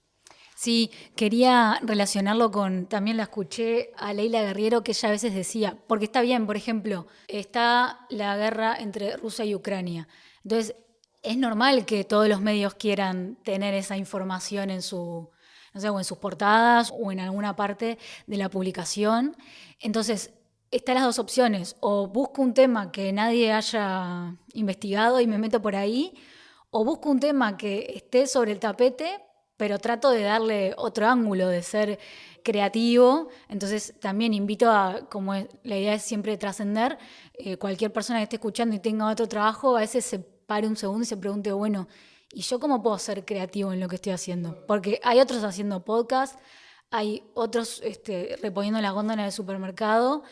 Sí, quería relacionarlo con, también la escuché a Leila Guerriero que ella a veces decía, porque está bien, por ejemplo, está la guerra entre Rusia y Ucrania. Entonces, es normal que todos los medios quieran tener esa información en su, no sé, o en sus portadas o en alguna parte de la publicación. Entonces, están las dos opciones, o busco un tema que nadie haya investigado y me meto por ahí, o busco un tema que esté sobre el tapete, pero trato de darle otro ángulo, de ser creativo. Entonces también invito a, la idea es siempre trascender, cualquier persona que esté escuchando y tenga otro trabajo, a veces se pare un segundo y se pregunte, bueno, ¿y yo cómo puedo ser creativo en lo que estoy haciendo? Porque hay otros haciendo podcast, hay otros reponiendo las góndolas del supermercado,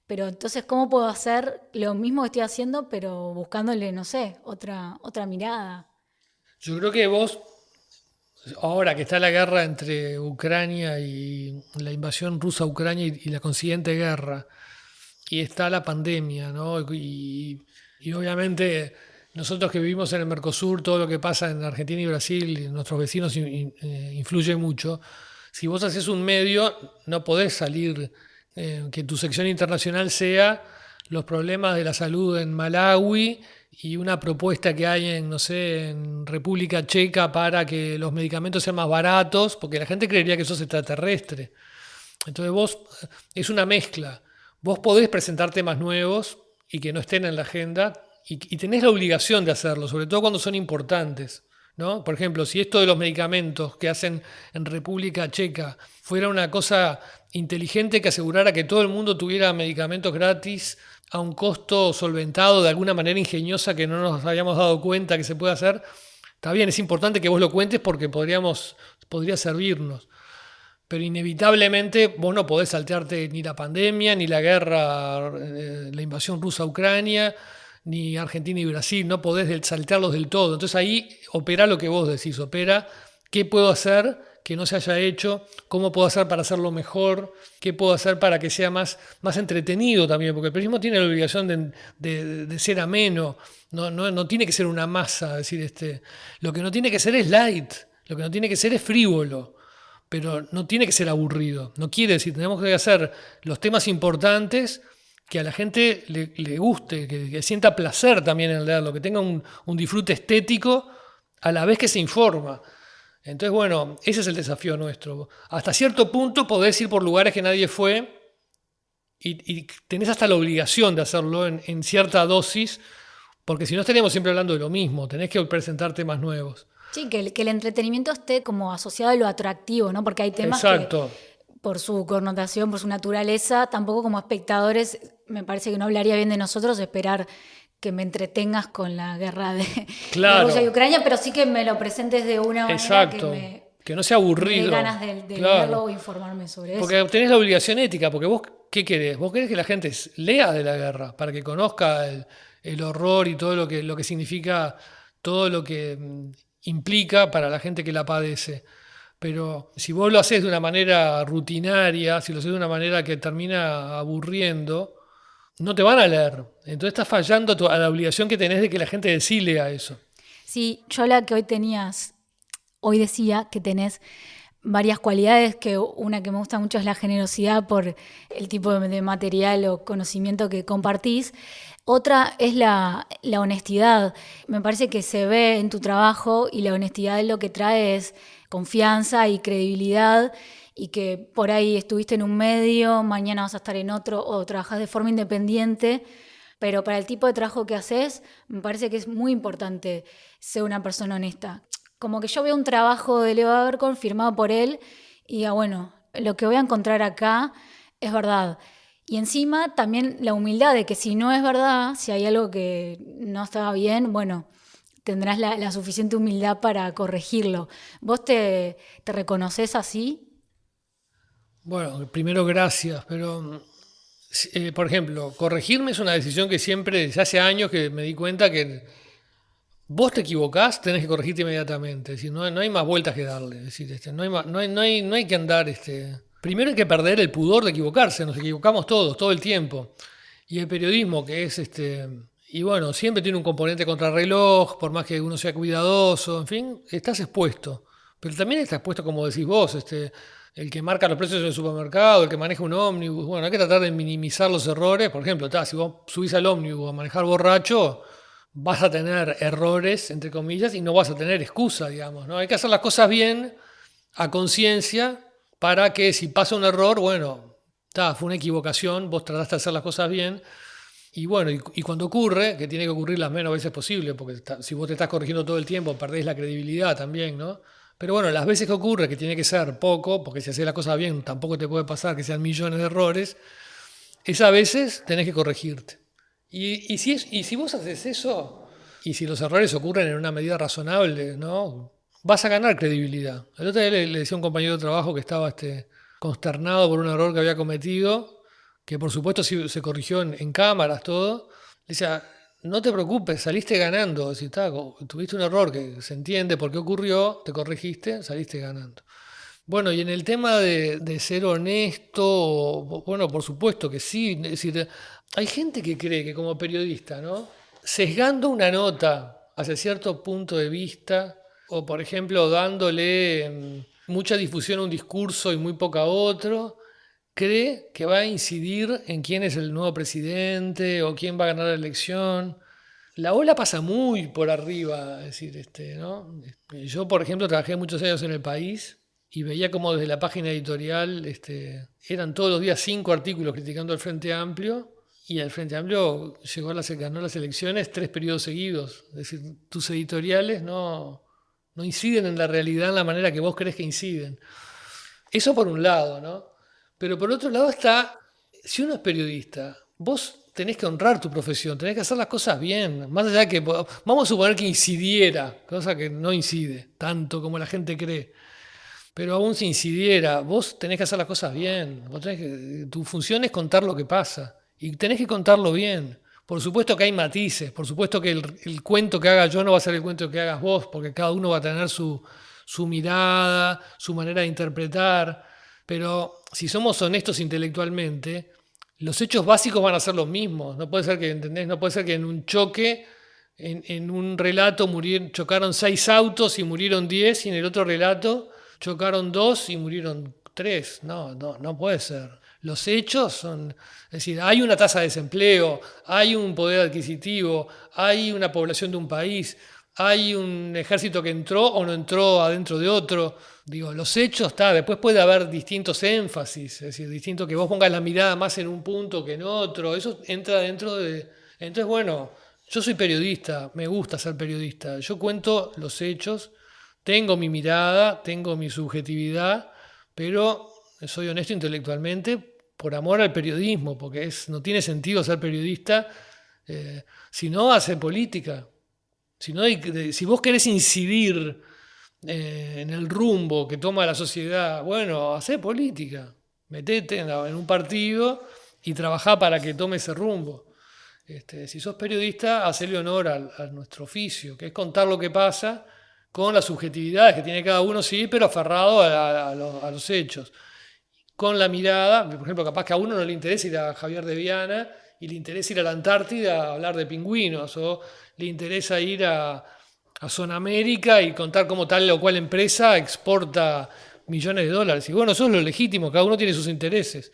pero entonces, ¿cómo puedo hacer lo mismo que estoy haciendo, pero buscándole, no sé, otra mirada? Yo creo que vos, ahora que está la guerra entre Ucrania y la invasión rusa a Ucrania y la consiguiente guerra, y está la pandemia, ¿no? Y obviamente nosotros que vivimos en el Mercosur, todo lo que pasa en Argentina y Brasil, y nuestros vecinos influye mucho. Si vos haces un medio, no podés salir, que tu sección internacional sea los problemas de la salud en Malawi y una propuesta que hay en, no sé, en República Checa para que los medicamentos sean más baratos, porque la gente creería que eso es extraterrestre. Entonces vos, es una mezcla. Vos podés presentar temas nuevos y que no estén en la agenda y tenés la obligación de hacerlo, sobre todo cuando son importantes, ¿no? Por ejemplo, si esto de los medicamentos que hacen en República Checa fuera una cosa inteligente que asegurara que todo el mundo tuviera medicamentos gratis a un costo solventado de alguna manera ingeniosa que no nos habíamos dado cuenta que se puede hacer, está bien, es importante que vos lo cuentes porque podría servirnos. Pero inevitablemente vos no podés saltearte ni la pandemia, ni la guerra, la invasión rusa a Ucrania, ni Argentina y Brasil, no podés saltearlos del todo. Entonces ahí opera lo que vos decís, opera qué puedo hacer que no se haya hecho, cómo puedo hacer para hacerlo mejor, qué puedo hacer para que sea más entretenido también, porque el periodismo tiene la obligación de ser ameno, no tiene que ser una masa, es decir, lo que no tiene que ser es light, lo que no tiene que ser es frívolo. Pero no tiene que ser aburrido. No quiere decir, tenemos que hacer los temas importantes que a la gente le guste, que sienta placer también en leerlo, que tenga un disfrute estético a la vez que se informa. Entonces, bueno, ese es el desafío nuestro. Hasta cierto punto podés ir por lugares que nadie fue y tenés hasta la obligación de hacerlo en cierta dosis, porque si no estaríamos siempre hablando de lo mismo, tenés que presentar temas nuevos. Sí, que el entretenimiento esté como asociado a lo atractivo, ¿no? Porque hay temas Exacto. que, por su connotación, por su naturaleza, tampoco como espectadores, me parece que no hablaría bien de nosotros esperar que me entretengas con la guerra de Claro. Rusia y Ucrania, pero sí que me lo presentes de una manera Exacto. Que no sea me aburrido. dé ganas de Claro. leerlo o informarme sobre eso. Porque tenés la obligación ética, porque vos, ¿qué querés? Vos querés que la gente lea de la guerra, para que conozca el horror y todo lo que significa, todo lo que implica para la gente que la padece. Pero si vos lo haces de una manera rutinaria, si lo haces de una manera que termina aburriendo, no te van a leer. Entonces estás fallando a la obligación que tenés de que la gente de sí lea eso. Sí, yo la que hoy decía que tenés varias cualidades, que una que me gusta mucho es la generosidad por el tipo de material o conocimiento que compartís. Otra es la honestidad. Me parece que se ve en tu trabajo y la honestidad lo que trae es confianza y credibilidad, y que por ahí estuviste en un medio, mañana vas a estar en otro o trabajás de forma independiente, pero para el tipo de trabajo que haces me parece que es muy importante ser una persona honesta. Como que yo veo un trabajo de Leo Abercorn firmado por él y diga, bueno, lo que voy a encontrar acá es verdad. Y encima también la humildad de que si no es verdad, si hay algo que no estaba bien, bueno, tendrás la suficiente humildad para corregirlo. ¿Vos te reconoces así? Bueno, primero gracias, pero por ejemplo, corregirme es una decisión que siempre, desde hace años que me di cuenta que vos te equivocás, tenés que corregirte inmediatamente. Es decir, no hay más vueltas que darle. Es decir, no hay que andar primero hay que perder el pudor de equivocarse, nos equivocamos todos, todo el tiempo. Y el periodismo, que es y bueno, siempre tiene un componente contrarreloj, por más que uno sea cuidadoso, en fin, estás expuesto. Pero también estás expuesto, como decís vos, el que marca los precios en el supermercado, el que maneja un ómnibus. Bueno, hay que tratar de minimizar los errores. Por ejemplo, si vos subís al ómnibus a manejar borracho, vas a tener errores, entre comillas, y no vas a tener excusa, digamos, ¿no? Hay que hacer las cosas bien, a conciencia, para que si pasa un error, bueno, fue una equivocación, vos trataste de hacer las cosas bien. Y bueno, y cuando ocurre, que tiene que ocurrir las menos veces posible, porque si vos te estás corrigiendo todo el tiempo, perdés la credibilidad también, ¿no? Pero bueno, las veces que ocurre, que tiene que ser poco, porque si haces las cosas bien, tampoco te puede pasar que sean millones de errores, esas veces tenés que corregirte. Y si vos haces eso, y si los errores ocurren en una medida razonable, ¿no? Vas a ganar credibilidad. El otro día le decía a un compañero de trabajo que estaba consternado por un error que había cometido, que por supuesto se corrigió en cámaras, todo. Le decía, no te preocupes, saliste ganando. Si tuviste un error que se entiende por qué ocurrió, te corregiste, saliste ganando. Bueno, y en el tema de ser honesto, bueno, por supuesto que sí. Es decir, hay gente que cree que como periodista, ¿no? Sesgando una nota hacia cierto punto de vista, o por ejemplo dándole mucha difusión a un discurso y muy poca a otro, cree que va a incidir en quién es el nuevo presidente o quién va a ganar la elección. La ola pasa muy por arriba, es decir, ¿no? Yo, por ejemplo, trabajé muchos años en El País y veía como desde la página editorial eran todos los días 5 artículos criticando al Frente Amplio, y el Frente Amplio ganó las elecciones 3 periodos seguidos. Es decir, tus editoriales no inciden en la realidad en la manera que vos crees que inciden. Eso por un lado, ¿no? Pero por otro lado está, si uno es periodista, vos tenés que honrar tu profesión, tenés que hacer las cosas bien, más allá de que, vamos a suponer que incidiera, cosa que no incide tanto como la gente cree, pero aún si incidiera, vos tenés que hacer las cosas bien, tu función es contar lo que pasa, y tenés que contarlo bien. Por supuesto que hay matices, por supuesto que el cuento que haga yo no va a ser el cuento que hagas vos, porque cada uno va a tener su mirada, su manera de interpretar, pero si somos honestos intelectualmente, los hechos básicos van a ser los mismos. No puede ser que, ¿entendés? No puede ser que en un choque, en un relato chocaron 6 autos y murieron 10, y en el otro relato chocaron 2 y murieron 3. No puede ser. Los hechos son, es decir, hay una tasa de desempleo, hay un poder adquisitivo, hay una población de un país, hay un ejército que entró o no entró adentro de otro. Digo, los hechos, después puede haber distintos énfasis, es decir, distinto que vos pongas la mirada más en un punto que en otro, eso entra dentro de... Entonces, bueno, yo soy periodista, me gusta ser periodista, yo cuento los hechos, tengo mi mirada, tengo mi subjetividad, pero soy honesto intelectualmente por amor al periodismo, porque no tiene sentido ser periodista si no hacer política. Si vos querés incidir en el rumbo que toma la sociedad, bueno, hacé política, metete en un partido y trabajá para que tome ese rumbo. Si sos periodista, hacele honor a nuestro oficio, que es contar lo que pasa con las subjetividades que tiene cada uno, sí, pero aferrado a los hechos. Con la mirada, por ejemplo, capaz que a uno no le interesa ir a Javier de Viana y le interesa ir a la Antártida a hablar de pingüinos, o le interesa ir a Zona América y contar cómo tal o cual empresa exporta millones de dólares. Y bueno, eso es lo legítimo, cada uno tiene sus intereses,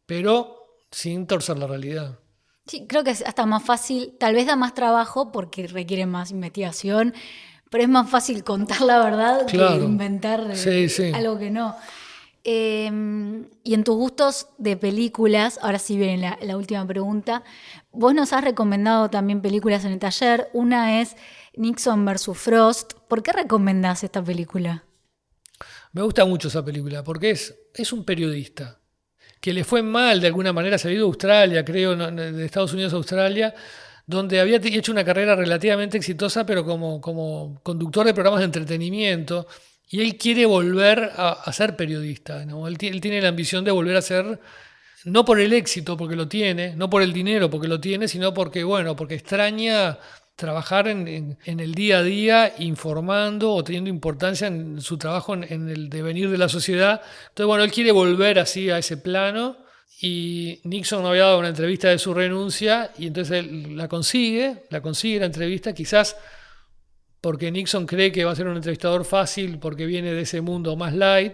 pero sin torcer la realidad. Sí, creo que es hasta más fácil, tal vez da más trabajo porque requiere más investigación, pero es más fácil contar la verdad Claro. que inventar Sí. algo que no. Y en tus gustos de películas, ahora sí viene la última pregunta, vos nos has recomendado también películas en el taller, una es Nixon vs. Frost. ¿Por qué recomendás esta película? Me gusta mucho esa película porque es un periodista que le fue mal de alguna manera, se había ido a Australia, creo, de Estados Unidos a Australia, donde había hecho una carrera relativamente exitosa, pero como conductor de programas de entretenimiento. Y él quiere volver a ser periodista, ¿no? Él tiene la ambición de volver a ser, no por el éxito, porque lo tiene, no por el dinero, porque lo tiene, sino porque extraña trabajar en el día a día, informando o teniendo importancia en su trabajo en el devenir de la sociedad. Entonces, bueno, él quiere volver así a ese plano y Nixon había dado una entrevista de su renuncia y entonces él la consigue la entrevista, quizás porque Nixon cree que va a ser un entrevistador fácil porque viene de ese mundo más light.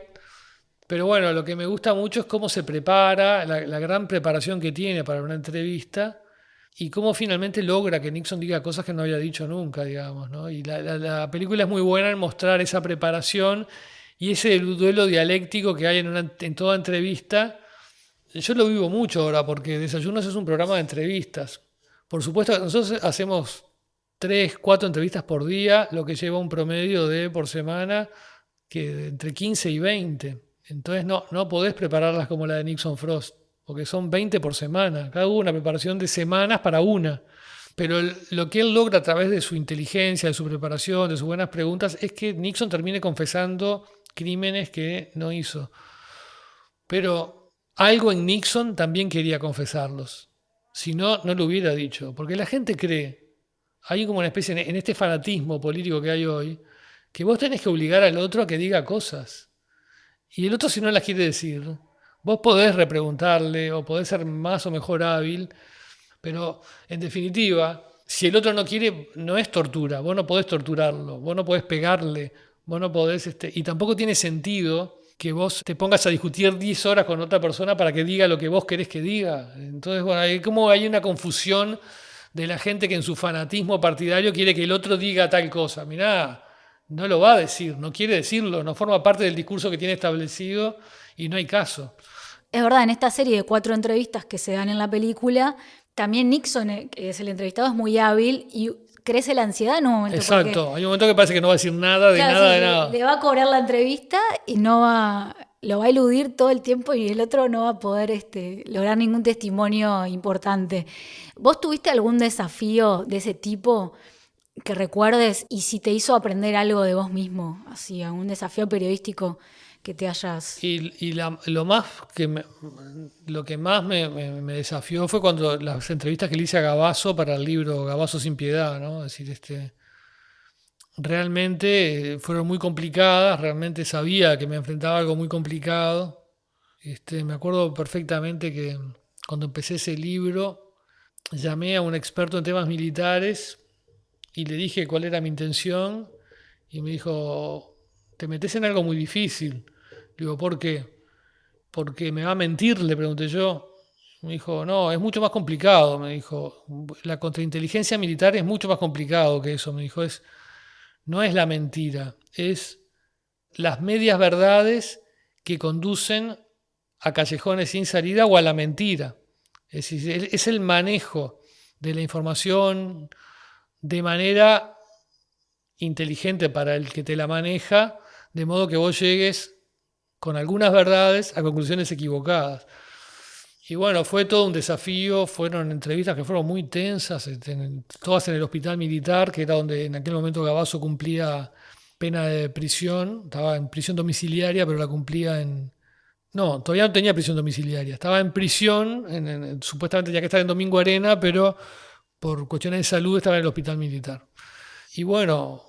Pero bueno, lo que me gusta mucho es cómo se prepara, la gran preparación que tiene para una entrevista y cómo finalmente logra que Nixon diga cosas que no había dicho nunca, digamos, ¿no? Y la película es muy buena en mostrar esa preparación y ese duelo dialéctico que hay en toda entrevista. Yo lo vivo mucho ahora porque Desayunos es un programa de entrevistas. Por supuesto, nosotros hacemos 3, 4 entrevistas por día, lo que lleva un promedio de por semana que entre 15 y 20. Entonces no podés prepararlas como la de Nixon Frost, porque son 20 por semana. Cada uno una preparación de semanas para una. Pero lo que él logra a través de su inteligencia, de su preparación, de sus buenas preguntas, es que Nixon termine confesando crímenes que no hizo. Pero algo en Nixon también quería confesarlos. Si no, no lo hubiera dicho. Porque la gente cree, hay como una especie, en este fanatismo político que hay hoy, que vos tenés que obligar al otro a que diga cosas. Y el otro si no las quiere decir, vos podés repreguntarle o podés ser más o mejor hábil, pero en definitiva, si el otro no quiere, no es tortura, vos no podés torturarlo, vos no podés pegarle, vos no podés, y tampoco tiene sentido que vos te pongas a discutir 10 horas con otra persona para que diga lo que vos querés que diga. Entonces, bueno, hay una confusión de la gente que en su fanatismo partidario quiere que el otro diga tal cosa. Mirá, no lo va a decir, no quiere decirlo, no forma parte del discurso que tiene establecido y no hay caso. Es verdad, en esta serie de 4 entrevistas que se dan en la película, también Nixon, que es el entrevistado, es muy hábil y crece la ansiedad en un momento. Exacto, hay un momento que parece que no va a decir nada de claro, nada, sí, de nada. Le va a cobrar la entrevista y lo va a eludir todo el tiempo y el otro no va a poder lograr ningún testimonio importante. ¿Vos tuviste algún desafío de ese tipo que recuerdes y si te hizo aprender algo de vos mismo, así, algún desafío periodístico que te hayas... Lo que más me desafió fue cuando las entrevistas que le hice a Gavazo para el libro Gavazo sin piedad, ¿no? Es decir, realmente fueron muy complicadas, realmente sabía que me enfrentaba a algo muy complicado. Me acuerdo perfectamente que cuando empecé ese libro llamé a un experto en temas militares y le dije cuál era mi intención y me dijo, te metes en algo muy difícil. Digo, ¿por qué? Porque me va a mentir, le pregunté yo. Me dijo, no, es mucho más complicado, me dijo. La contrainteligencia militar es mucho más complicado que eso, me dijo. No es la mentira, es las medias verdades que conducen a callejones sin salida o a la mentira. Es decir, es el manejo de la información de manera inteligente para el que te la maneja, de modo que vos llegues con algunas verdades a conclusiones equivocadas. Y bueno, fue todo un desafío, fueron entrevistas que fueron muy tensas, todas en el hospital militar, que era donde en aquel momento Gavazo cumplía pena de prisión, estaba en prisión domiciliaria, pero la cumplía en... No, todavía no tenía prisión domiciliaria, estaba en prisión, supuestamente tenía que estar en Domingo Arena, pero por cuestiones de salud estaba en el hospital militar. Y bueno,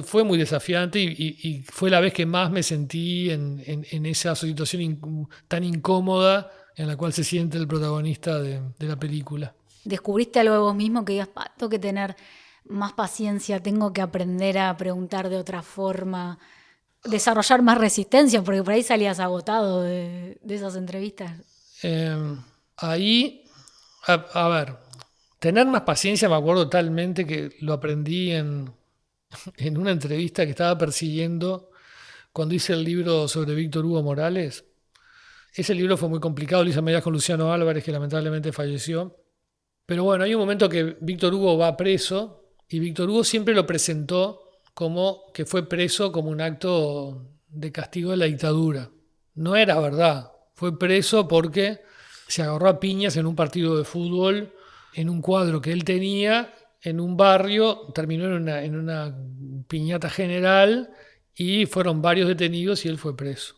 fue muy desafiante y fue la vez que más me sentí en esa situación tan incómoda en la cual se siente el protagonista de la película. ¿Descubriste algo de vos mismo que digas, tengo que tener más paciencia, tengo que aprender a preguntar de otra forma, desarrollar más resistencia? Porque por ahí salías agotado de esas entrevistas. Ahí, a ver, tener más paciencia me acuerdo totalmente que lo aprendí en una entrevista que estaba persiguiendo cuando hice el libro sobre Víctor Hugo Morales. Ese libro fue muy complicado, lo hice a medias con Luciano Álvarez, que lamentablemente falleció. Pero bueno, hay un momento que Víctor Hugo va preso y Víctor Hugo siempre lo presentó como que fue preso como un acto de castigo de la dictadura. No era verdad, fue preso porque se agarró a piñas en un partido de fútbol, en un cuadro que él tenía, en un barrio, terminó en una piñata general y fueron varios detenidos y él fue preso.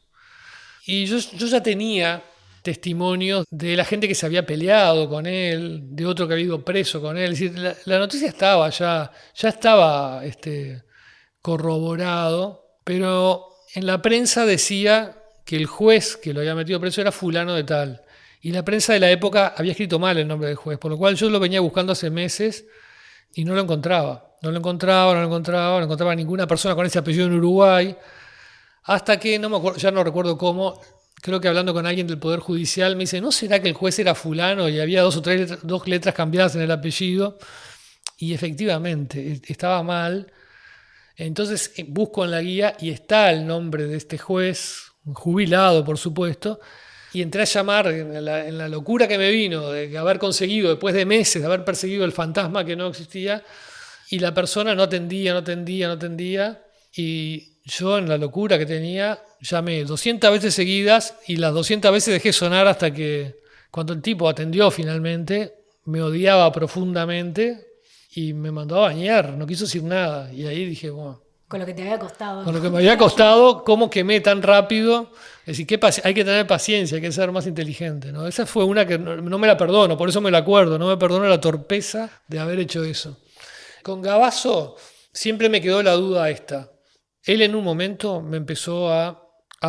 Y yo ya tenía testimonios de la gente que se había peleado con él, de otro que había ido preso con él. Es decir, la noticia estaba ya estaba corroborado, pero en la prensa decía que el juez que lo había metido preso era fulano de tal. Y la prensa de la época había escrito mal el nombre del juez, por lo cual yo lo venía buscando hace meses y no lo encontraba. No encontraba ninguna persona con ese apellido en Uruguay, hasta que, no me acuerdo, ya no recuerdo cómo, creo que hablando con alguien del Poder Judicial, me dice, ¿no será que el juez era fulano y había dos letras cambiadas en el apellido? Y efectivamente, estaba mal. Entonces busco en la guía y está el nombre de este juez, jubilado por supuesto, y entré a llamar en la locura que me vino de haber conseguido, después de meses de haber perseguido el fantasma que no existía, y la persona no atendía, y yo en la locura que tenía llamé 200 veces seguidas y las 200 veces dejé sonar hasta que cuando el tipo atendió finalmente, me odiaba profundamente y me mandó a bañar, no quiso decir nada. Y ahí dije, bueno, Con lo que te había costado. con lo que me había costado, ¿cómo quemé tan rápido? Es decir, hay que tener paciencia, hay que ser más inteligente, ¿no? Esa fue una que no me la perdono, por eso me la acuerdo, no me perdono la torpeza de haber hecho eso. Con Gabazo siempre me quedó la duda esta. Él en un momento me empezó a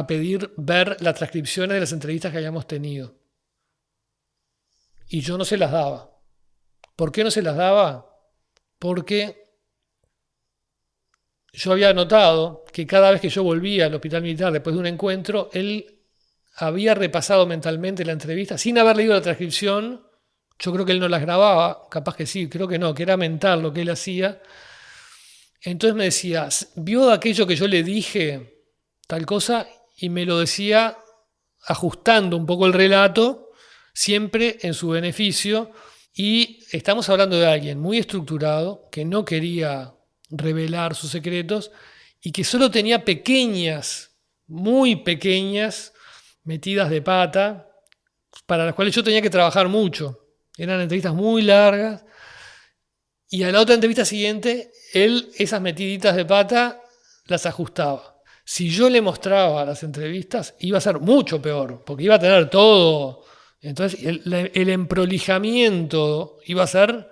pedir ver las transcripciones de las entrevistas que habíamos tenido. Y yo no se las daba. ¿Por qué no se las daba? Porque yo había notado que cada vez que yo volvía al hospital militar después de un encuentro, él había repasado mentalmente la entrevista sin haber leído la transcripción. Yo creo que él no las grababa, capaz que sí, creo que no, que era mental lo que él hacía. Entonces me decía, ¿vio aquello que yo le dije, tal cosa? Y me lo decía ajustando un poco el relato, siempre en su beneficio. Y estamos hablando de alguien muy estructurado, que no quería revelar sus secretos y que solo tenía pequeñas, muy pequeñas, metidas de pata, para las cuales yo tenía que trabajar mucho. Eran entrevistas muy largas. Y a la otra entrevista siguiente, él esas metiditas de pata las ajustaba. Si yo le mostraba las entrevistas, iba a ser mucho peor, porque iba a tener todo. Entonces, el emprolijamiento iba a ser.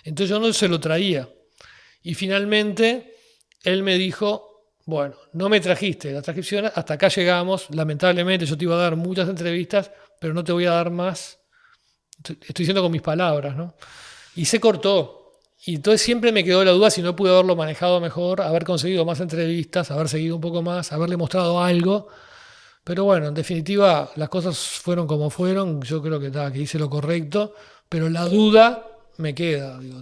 Entonces, yo no se lo traía. Y finalmente, él me dijo: bueno, no me trajiste las transcripciones, hasta acá llegamos. Lamentablemente, yo te iba a dar muchas entrevistas, pero no te voy a dar más. Estoy diciendo con mis palabras, ¿no? Y se cortó. Y entonces siempre me quedó la duda si no pude haberlo manejado mejor, haber conseguido más entrevistas, haber seguido un poco más, haberle mostrado algo. Pero bueno, en definitiva, las cosas fueron como fueron. Yo creo que hice lo correcto, pero la duda me queda, digo,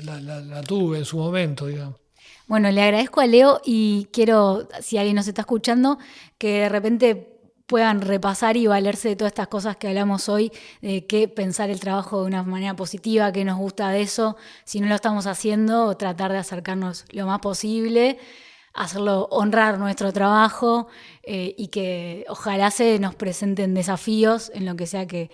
la tuve en su momento, digamos. Bueno, le agradezco a Leo y quiero, si alguien nos está escuchando, que de repente puedan repasar y valerse de todas estas cosas que hablamos hoy, de qué pensar el trabajo de una manera positiva, qué nos gusta de eso, si no lo estamos haciendo, tratar de acercarnos lo más posible, hacerlo, honrar nuestro trabajo y que ojalá se nos presenten desafíos en lo que sea que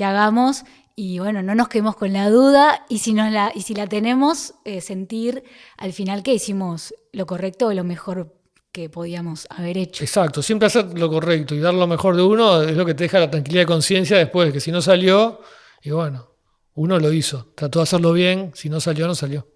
hagamos. Y bueno, no nos quedemos con la duda y si la tenemos, sentir al final que hicimos lo correcto o lo mejor que podíamos haber hecho. Exacto, siempre hacer lo correcto y dar lo mejor de uno es lo que te deja la tranquilidad de conciencia después, que si no salió, y bueno, uno lo hizo, trató de hacerlo bien, si no salió, no salió.